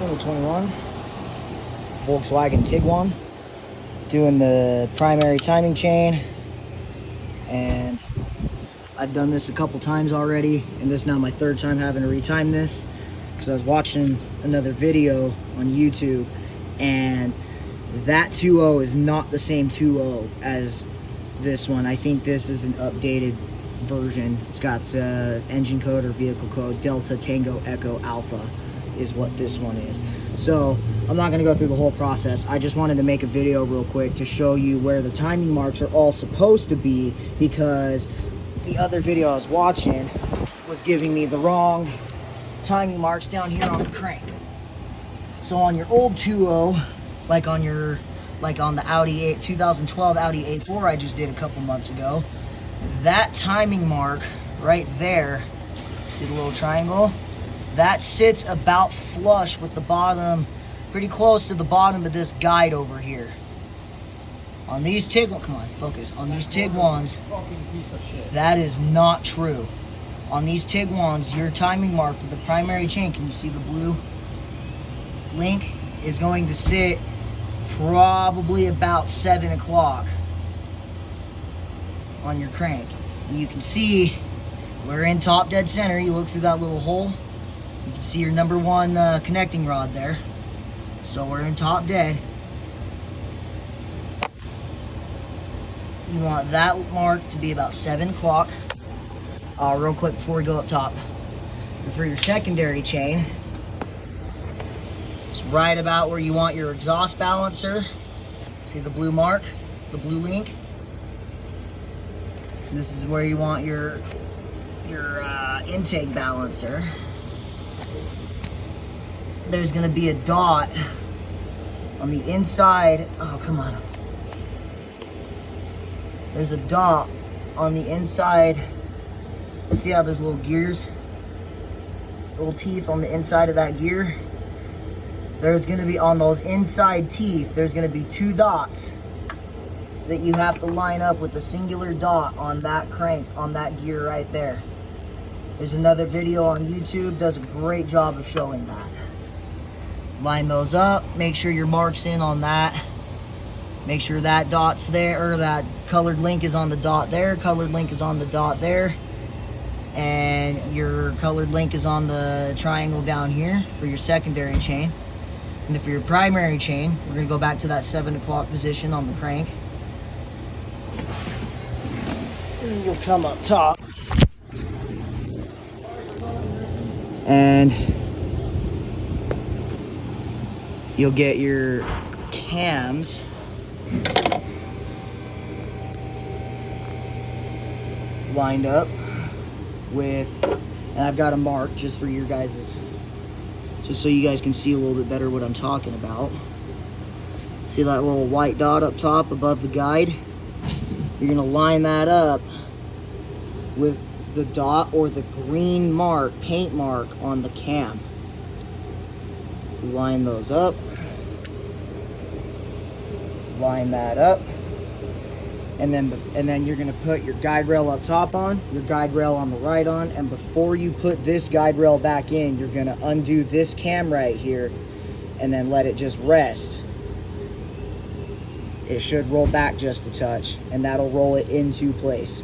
2021 Volkswagen Tiguan, doing the primary timing chain, and I've done this a couple times already, and this is now my third time having to retime this because I was watching another video on YouTube, and that 2.0 is not the same 2.0 as this one. I think this is an updated version. It's got engine code or vehicle code Delta Tango Echo Alpha is what this one is. So I'm not going to go through the whole process. I just wanted to make a video real quick to show you where the timing marks are all supposed to be, because the other video I was watching was giving me the wrong timing marks down here on the crank. So on your old 2.0, like on the Audi 2012 Audi A4 I just did a couple months ago, that timing mark right there, see the little triangle? That sits about flush with the bottom, pretty close to the bottom of this guide over here. On these Tiguan, come on, focus. On these Tiguans, that is not true. On these Tiguans, your timing mark for the primary chain, can you see the blue link, is going to sit probably about 7 o'clock on your crank. And you can see we're in top dead center. You look through that little hole, you can see your number one connecting rod there. So we're in top dead. You want that mark to be about 7 o'clock. Real quick before we go up top, and for your secondary chain, it's right about where you want your exhaust balancer. See the blue mark, the blue link? And this is where you want your intake balancer. There's going to be a dot on the inside. Oh, come on. There's a dot on the inside. See how there's little gears? Little teeth on the inside of that gear? There's going to be, on those inside teeth, there's going to be 2 dots that you have to line up with a singular dot on that crank, on that gear right there. There's another video on YouTube, does a great job of showing that. Line those up, make sure your mark's in on that. Make sure that dot's there, or that colored link is on the dot there, colored link is on the dot there, and your colored link is on the triangle down here for your secondary chain. And then for your primary chain, we're going to go back to that 7 o'clock position on the crank. And you'll come up top, and you'll get your cams lined up with, and I've got a mark just for your guys's, just so you guys can see a little bit better what I'm talking about. See that little white dot up top above the guide? You're gonna line that up with the dot or the green mark, paint mark on the cam. Line those up. Line that up. And then you're gonna put your guide rail up top on, your guide rail on the right on, and before you put this guide rail back in, you're gonna undo this cam right here and then let it just rest. It should roll back just a touch, and that'll roll it into place.